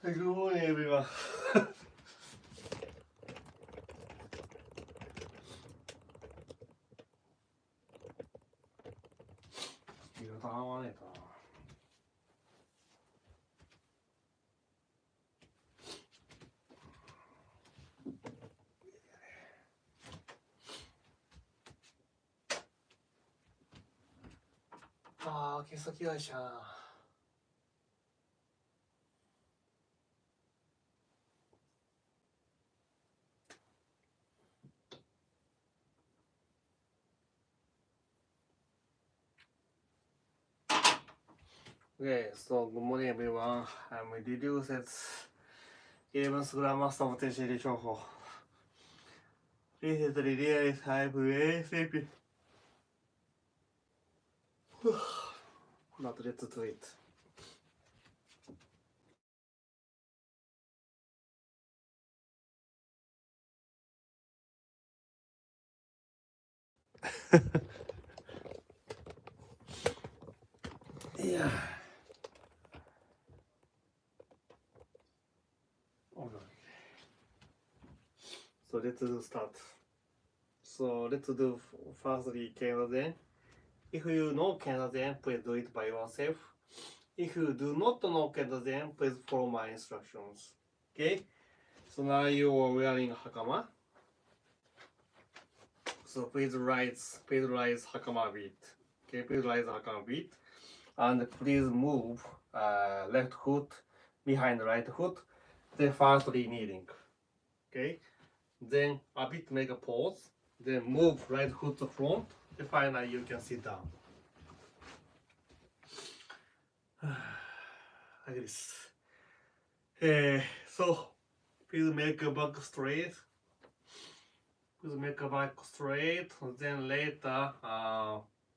Good morning, everyone. 気がたまねえかな。ああ、毛先会社。Okay, so good morning, everyone. I'm Ryustsu, 11th Grandmaster of Tenshinryu情報. Recently realized I'm very sleepy. But let's do it. いや。So let's start. So let's do firstly Kenzazen. If you know Kenzazen, please do it by yourself. If you do not know Kenzazen, please follow my instructions. Okay? So now you are wearing hakama. So please rise hakama beat. Okay, please rise hakama beat. And please move left foot behind right foot. Then firstly kneeling. Okay? Then a bit make a pause. Then move right foot to front. Then finally you can sit down. Like this. So please make a back straight. Please make a back straight. Then later,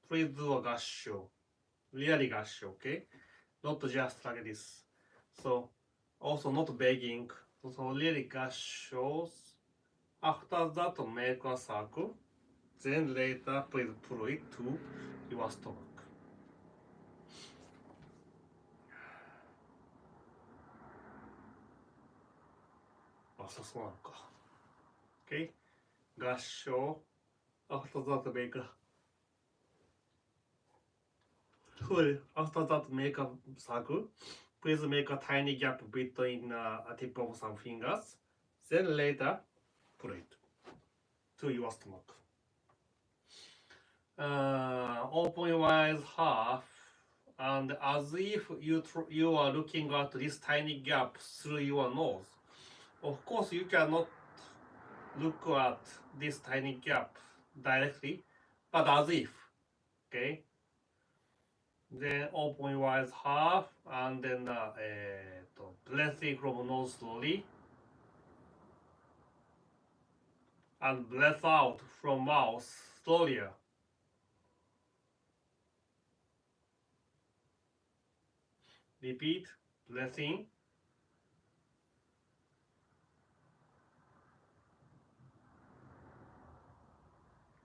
please do a gassho. Really gassho, okay? Not just like this. So also not begging. So really gassho. After that, make a circle. Then later, please pull it to your stomach. Okay? Gassho. After that, make a after that, make a circle. Please make a tiny gap between a tip of some fingers. Then later, pull it to your stomach. Open your eyes half, and as if you are looking at this tiny gap through your nose. Of course, you cannot look at this tiny gap directly, but as if. Okay? Then open your eyes half, and then breathe in from nose slowly, and breathe out from mouth slowly. Repeat, breathe in,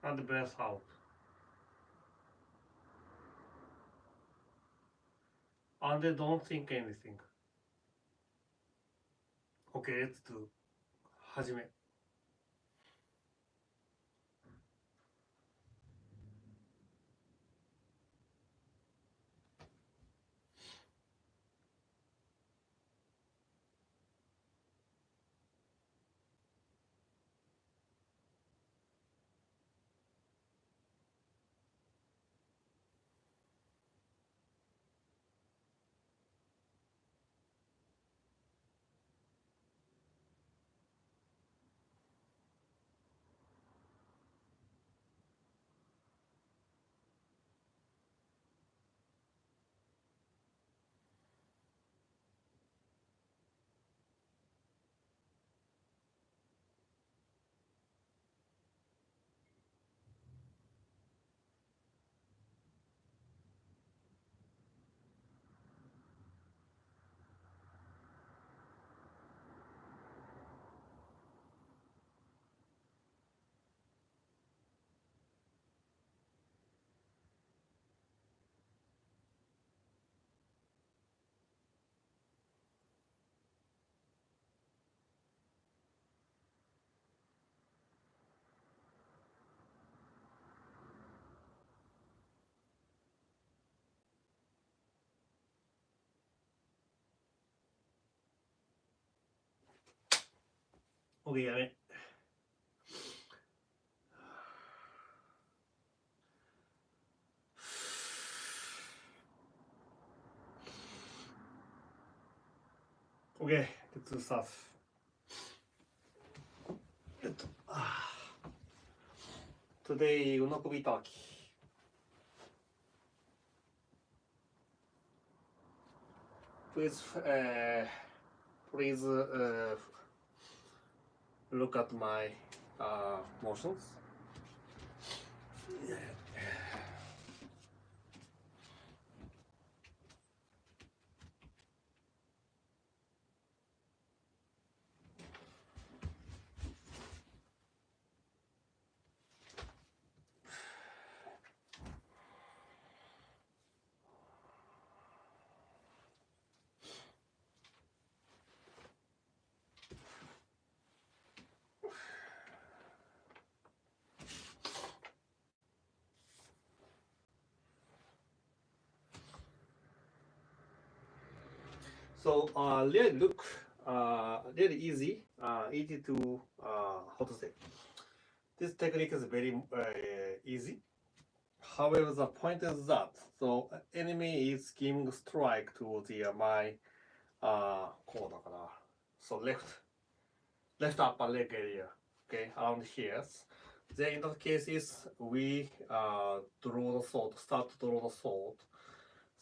and breathe out. And then don't think anything. Okay, let's do. 始め。OK やめ。OK, let's start. トゥデイうのこびたわき。Please, please look at my motions. So really look really easy, easy to how to say. This technique is very easy. However, the point is that so enemy is giving strike to the my こうだから so left upper leg area, okay, around here. Then in that cases we draw the sword, start to draw the sword.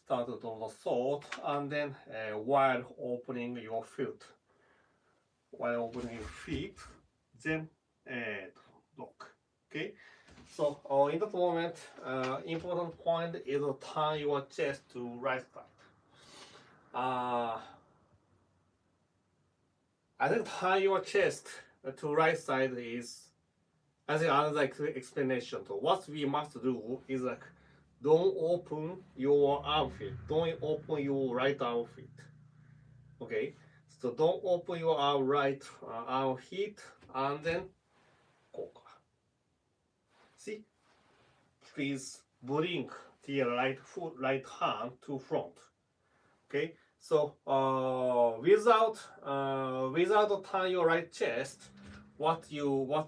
Start to draw the sword and then while opening your feet, then block. Okay, so in that moment, important point is to turn your chest to right side. I think turn your chest to right side is, I think, another explanation. So what we must do is like, don't open your armpit. Don't open your right armpit. Okay, so don't open your right armpit and then こうか。See, please bring the right foot, right hand to front. Okay, so without turn your right chest, what you will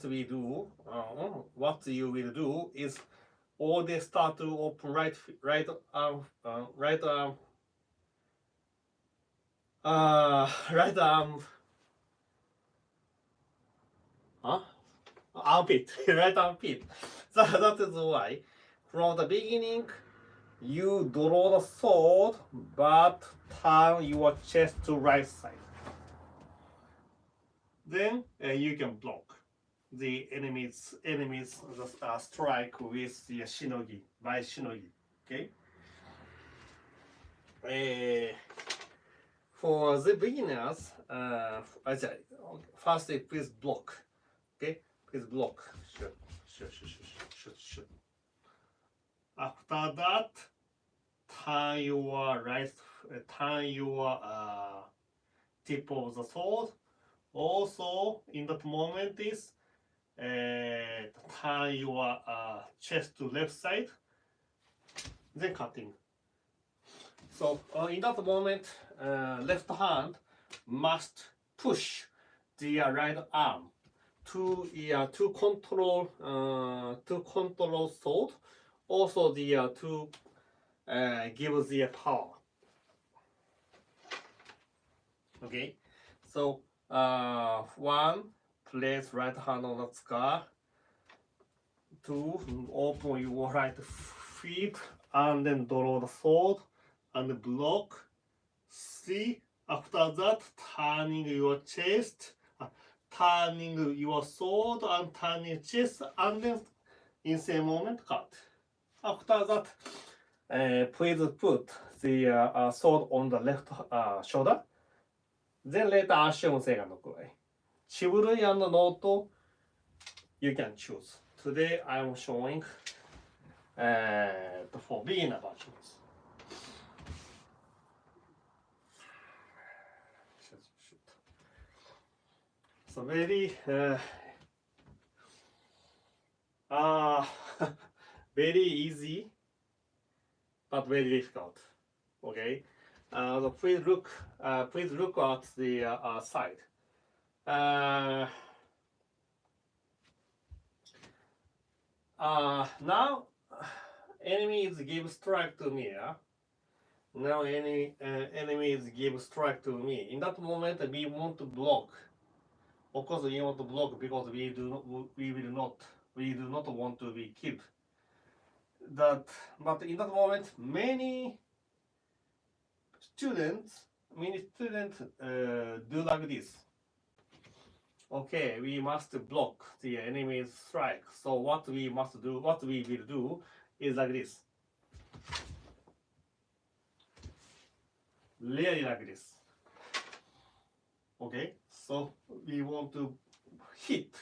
do is all they start to open right arm, right arm, armpit, right armpit. That is why from the beginning you draw the sword but turn your chest to right side. Then you can block the enemies strike with the shinogi, by shinogi. Okay. For the beginners, first please block. Okay, please block. Shoot. After that, turn your tip of the sword. Also, in that moment is turn your chest to left side, then cutting. So in that moment, left hand must push the right arm to control sword. Also to give the power. Okay, so one, place right hand on the scar. Two, open your right feet and then draw the sword and block. See, after that, turning your chest, turning your sword and turning chest, and then in same moment cut. After that, please put the sword on the left shoulder. Then later assume say Chiburui and note you can choose. Today I am showing for beginner versions. So very very easy but very difficult. Okay, so please look at the side. now enemies give strike to me. Now enemies give strike to me. In that moment, we want to block. Of course, we want to block because we do not want to be killed. But in that moment, many students do like this. Okay, we must block the enemy's strike. So what we will do is like this. Really like this. Okay, so we want to hit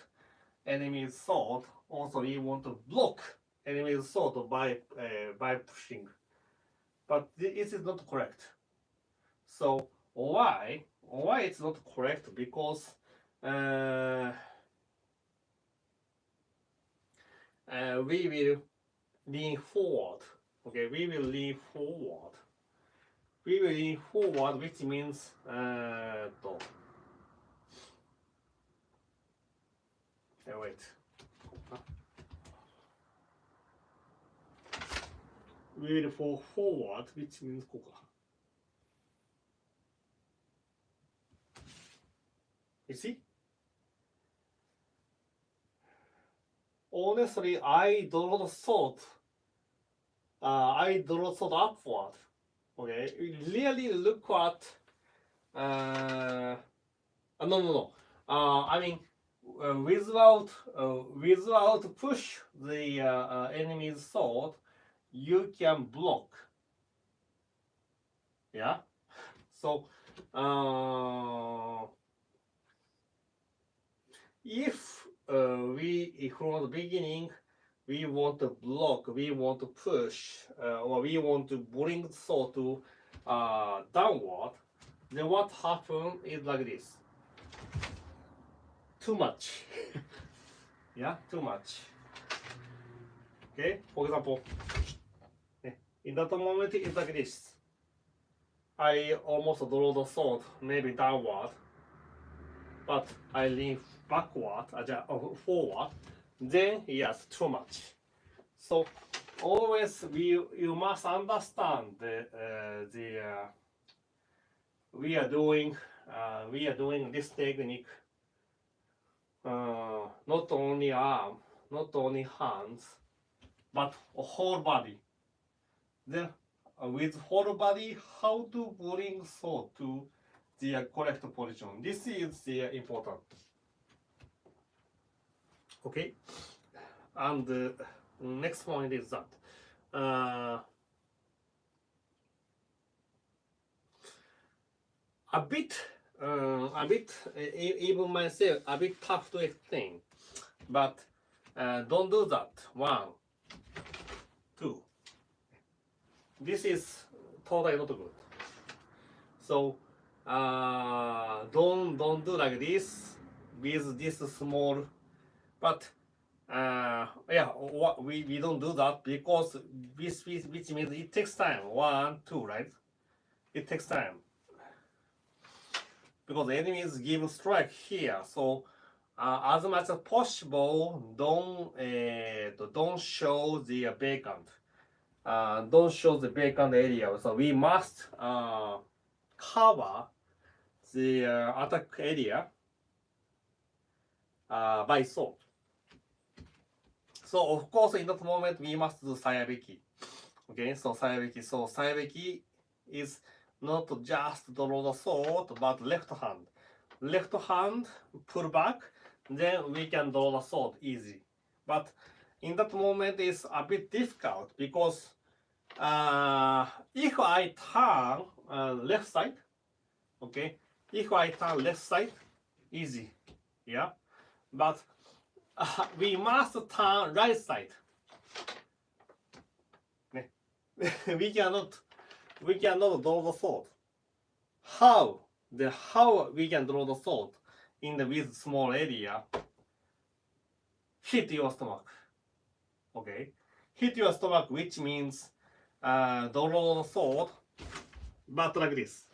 enemy's sword. Also, we want to block enemy's sword by pushing. But this is not correct. So why it's not correct? Because we will lean forward. Okay, we will lean forward. We will lean forward, which means wait. We will fall forward, which means ここか。You see? Honestly, I draw the sword. I draw the sword upward. Okay, really look at. No. I mean, without push the enemy's sword, you can block. Yeah. So, if we from the beginning we want to block, we want to push, or we want to bring the sword to downward, then what happens is like this. Too much. Yeah, too much. Okay, for example, in that moment it's like this. I almost draw the sword, maybe downward, but I lean backward, forward. Then yes, too much. So always you must understand we are doing this technique. Not only arm, not only hands, but whole body. Then with whole body, how to bring sword to the correct position. This is the important. Okay, and the next point is that a bit, even myself, a bit tough to explain, but don't do that. 1, 2. This is totally not good. So don't do like this with this small. But we don't do that because which means it takes time. 1, 2, right? It takes time because the enemies give strike here. So as much as possible, don't show the vacant. Don't show the vacant area. So we must cover the attack area by sword. So of course, in that moment, we must do sayabeki. Okay, so sayabeki. So sayabeki is not just draw the sword, but left hand. Left hand pull back, then we can draw the sword easy. But in that moment, it's a bit difficult because if I turn left side, okay, if I turn left side, easy, yeah, but we must turn right side. we cannot draw the sword. How we can draw the sword in the with small area? Hit your stomach. Okay, hit your stomach, which means draw the sword, but like this.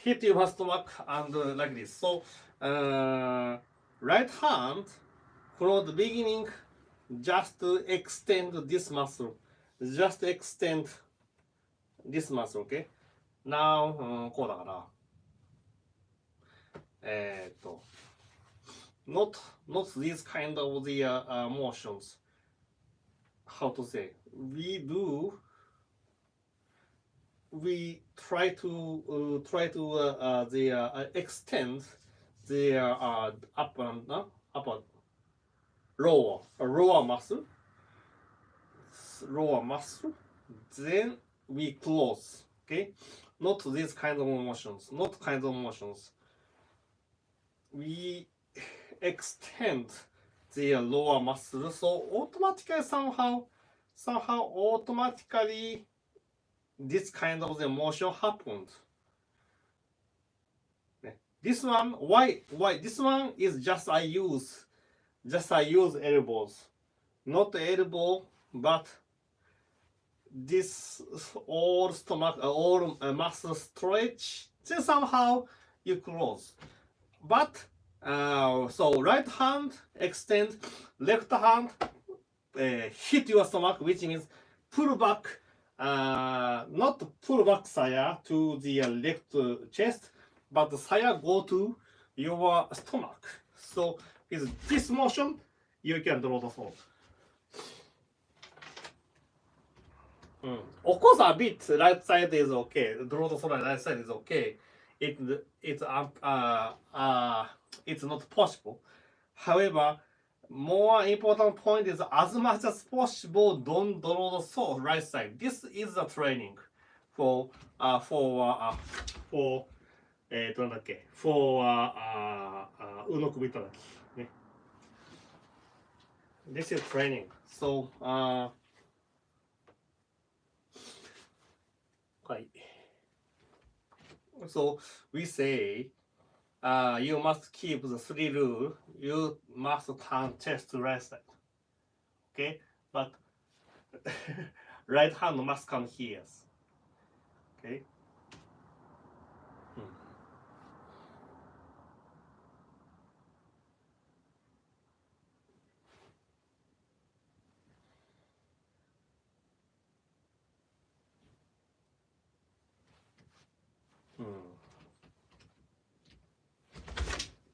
hit your stomach and like this. So right hand from the beginning, just extend this muscle. Just extend this muscle, okay? Now こうだから。not these kind of the motions. How to say? We try to extend the upper lower muscle. Then we close. Okay, not these kind of motions. Not kind of motions. We extend the lower muscle, so automatically somehow automatically this kind of the motion happened. This one, why this one is just I use elbows, not elbow, but this all stomach, all muscle stretch. Then somehow you close. But so right hand extend, left hand hit your stomach, which means pull back, not pull back saya to the left chest, but saya go to your stomach. So with this motion, you can draw the sword. Of course, a bit right side is okay. Draw the sword right side is okay. It's not possible. However, more important point is as much as possible don't draw the sword right side. This is the training for なんだっけ for うの首叩きね。This is training. So はい。So we say you must keep the 3 rule. You must turn chest to right side. Okay? But right hand must come here. Okay? Hmm.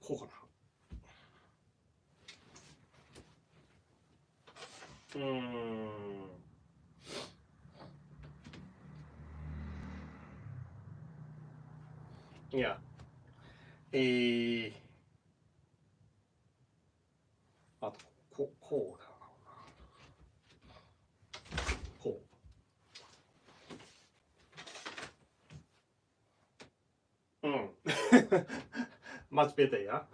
こうかな。いや、あとこうだな。こう。Much better, yeah.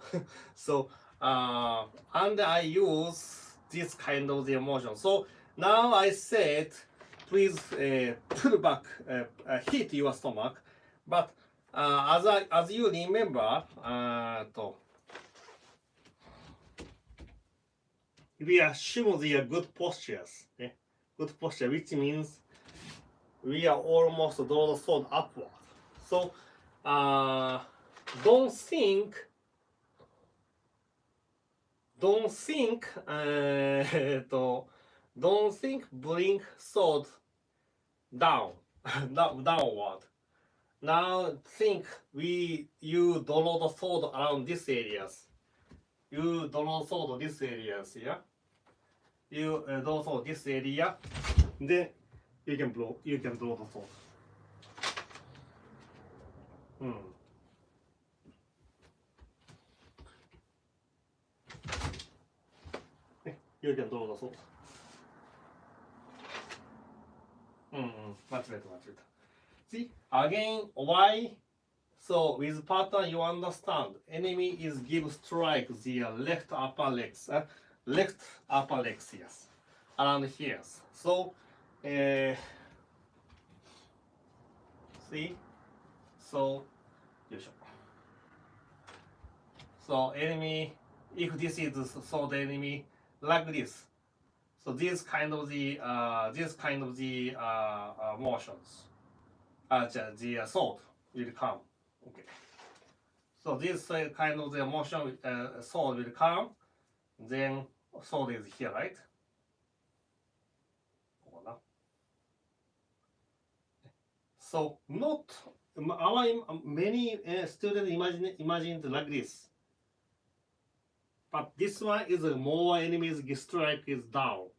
So and I use this kind of the emotion. So now I said, please pull back, hit your stomach. But as you remember, we assume they are good postures. Good posture, which means we are almost draw the sword upward. So don't think bring sword downward. Now think you draw the sword around these areas. You draw sword this areas, yeah. You draw sword this area. Then you can draw the sword. You can draw the sword. Much better. See, again, why? So with pattern you understand. Enemy is give strike the left upper legs, yes, around here. So, see, so, so enemy, if this is so the enemy like this. So these kind of the motions, the sword will come. Okay. So this kind of the motion sword will come, then sword is here, right? So not our many students imagined like this, but this one is more enemies strike is down,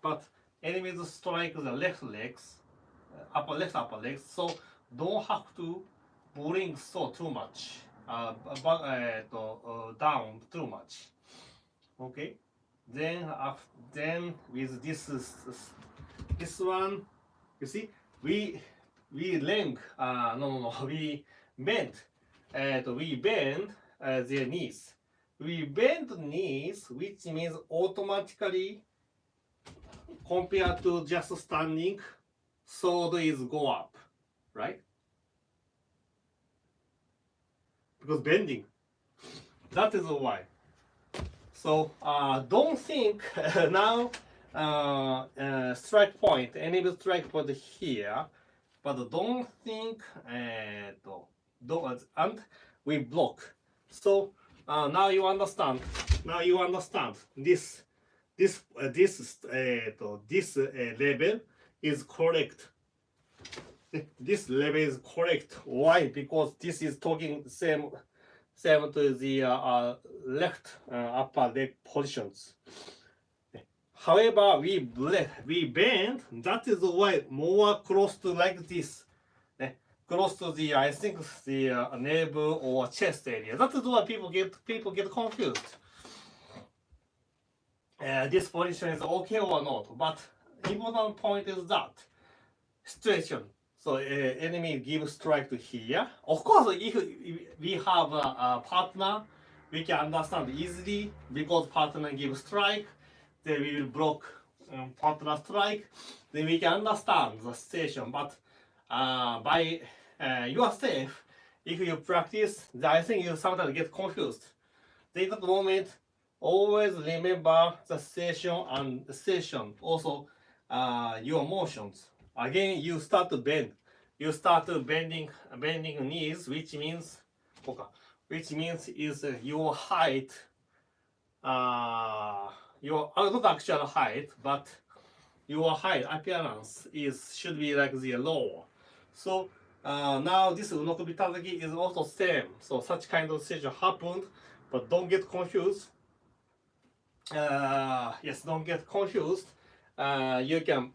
but enemies strike the left legs, upper legs. So don't have to bring so too much, down too much. Okay. Then with this one, you see we length we bend their knees. We bend knees, which means automatically compared to just standing, sword is go up, right? Because bending. That is why. So don't think now strike point, enemy strike point here, but don't think and we block. So now you understand. Now you understand this level is correct. This level is correct. Why? Because this is talking same to the left upper leg positions. However, we bend. That is why more close to like this, close to the I think the navel or chest area. That is why people get confused. This position is okay or not? But important point is that situation. So enemy gives strike to here. Of course, if we have a partner, we can understand easily because partner gives strike. Then we will block partner strike. Then we can understand the situation. But by yourself, if you practice, I think you sometimes get confused. Then at the moment, always remember the situation and the session. Also, your motions. Again, you start to bend. You start to bending knees, which means is your height. Your not actual height, but your height appearance should be like the lower. So now this unokobi tataki is also same. So such kind of situation happened, but don't get confused. Yes, don't get confused. You can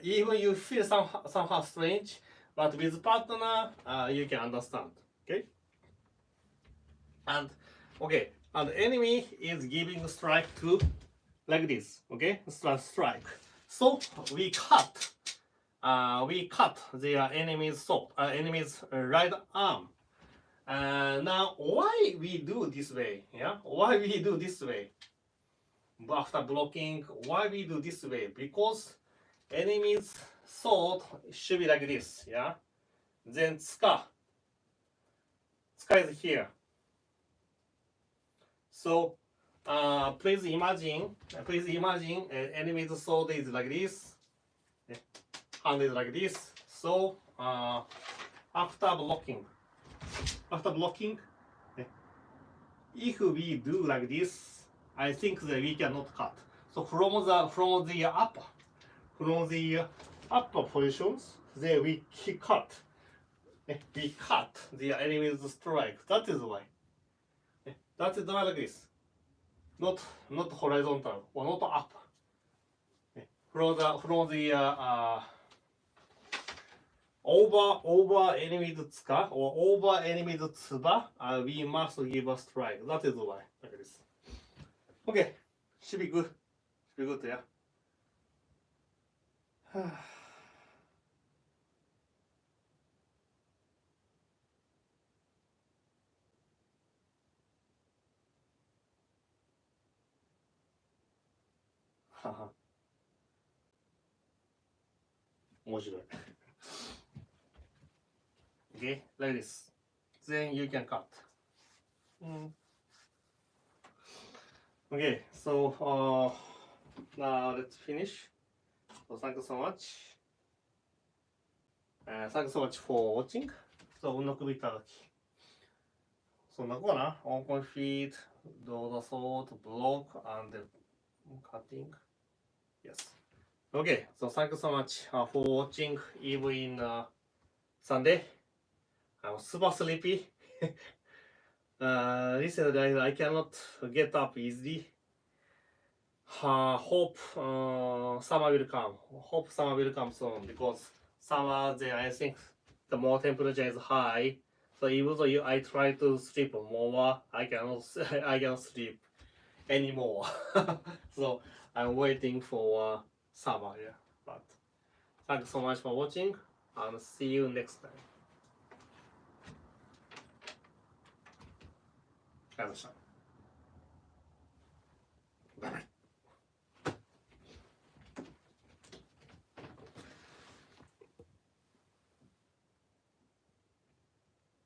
even you feel somehow strange, but with partner you can understand. Okay. And okay, and enemy is giving strike to like this. Okay, strike. So we cut their enemy's right arm. Now why we do this way? Yeah, why we do this way? After blocking, why we do this way? Because enemy's sword should be like this, yeah. Then tsuka is here. So please imagine enemy's sword is like this, hand is like this. So after blocking, if we do like this, I think that we cannot cut. So from the upper positions, then we cut. We cut the enemy's strike. That is why. That is why like this. Not horizontal or not up. From the over enemy's tsuka or over enemy's tsuba, we must give a strike. That is why like this. Okay, should be good. Should be good, yeah. Haha. 面白い。Okay, like this. Then you can cut. Okay, so now let's finish. So thank you so much. Thank you so much for watching. So, 運の首いただき。そんな子な。On feet, do the sort, block, and cutting. Yes. Okay, so thank you so much for watching even in Sunday. I'm super sleepy. Recently, I cannot get up easily. Hope summer will come. Hope summer will come soon because summer then I think the more temperature is high. So even though I try to sleep more, I cannot sleep anymore. So I'm waiting for summer. Yeah, but thanks so much for watching and see you next time. ありがとうございました。バイバイ。